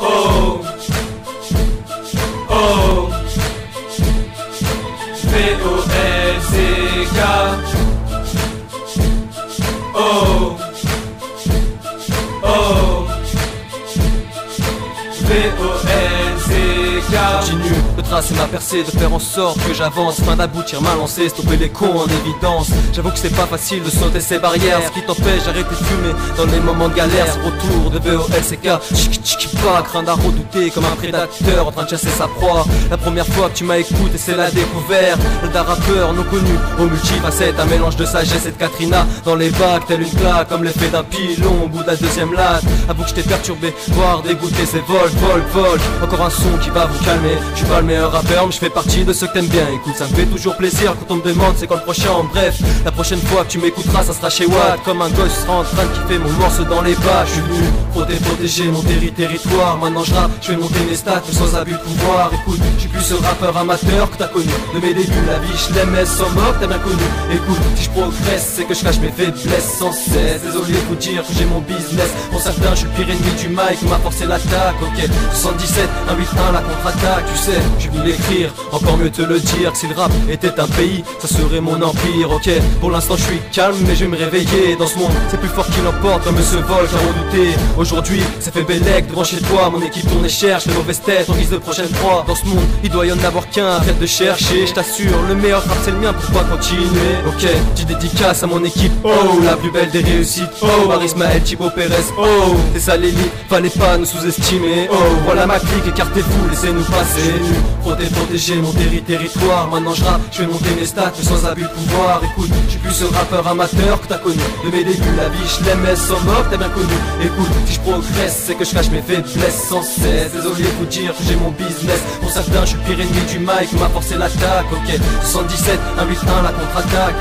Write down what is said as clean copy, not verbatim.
Oh, oh, V-O-L-C-K. Oh, oh, V-O-L-C-K. Continue de tracer ma percée, de faire en sorte que j'avance, afin d'aboutir ma lancée, stopper les cons en évidence. J'avoue que c'est pas facile de sauter ces barrières, ce qui t'empêche d'arrêter de fumer dans les moments de galère. Ce retour de VOLCK, pas craindre à redouter comme un prédateur en train de chasser sa proie. La première fois que tu m'as écouté, c'est la découverte d'un rappeur non connu aux multifacettes, un mélange de sagesse et de Katrina dans les bacs, telle une claque comme l'effet d'un pilon au bout de la deuxième latte. Avoue que je t'ai perturbé, voire dégoûté, c'est vol. Encore un son qui va vous calmer. Je suis pas le meilleur rappeur, mais je fais partie de ceux que t'aimes bien. Écoute, ça me fait toujours plaisir quand on me demande c'est quand le prochain. Bref, la prochaine fois que tu m'écouteras, ça sera chez Watt. Comme un gosse sera en train de kiffer mon morceau dans les bas. Je suis venu protéger mon territoire. Maintenant je rappe, je vais monter mes stats, mais sans abus de pouvoir. Écoute, je suis plus ce rappeur amateur que t'as connu. De mes débuts, la vie je l'aime, elle s'en moque, t'as bien connu. Écoute, si je progresse, c'est que je cache mes faiblesses sans cesse. Désolé de vous dire que j'ai mon business. Pour certains, je suis le pire ennemi du mic, m'a forcé l'attaque. Ok, 77, 181, la contre-attaque. Tu sais, je vais l'écrire, encore mieux te le dire. Que si le rap était un pays, ça serait mon empire. Ok, pour l'instant je suis calme, mais je vais me réveiller. Dans ce monde, c'est plus fort qui l'emporte, comme ce vol qu'à redouter. Aujourd'hui, ça fait bellec devant chez toi. Mon équipe tourne et cherche les mauvaises têtes en guise de prochaine proie. Dans ce monde, il doit y en avoir qu'un, arrête de chercher. Je t'assure, le meilleur rap c'est le mien, pourquoi continuer? Ok, petite dédicace à mon équipe. Oh, la plus belle des réussites. Oh, Marismaël, Thibaut Pérez. Oh, c'est ça l'élite, fallait pas nous sous-estimer. Oh, voilà ma clique, écartez-vous, laissez-nous passer. Protéger mon territoire. Maintenant je rappe, je vais monter mes stats, mais sans abus de pouvoir. Écoute, je suis plus ce rappeur amateur que t'as connu. De mes débuts, la vie je l'aime, elle s'en moque, t'as bien connu. Écoute, si je progresse, c'est que je cache mes faiblesses sans cesse. Désolé de vous dire que j'ai mon business. Pour certains, je suis le pire ennemi du mic, m'a forcé l'attaque. Ok, 77, 181, la contre-attaque.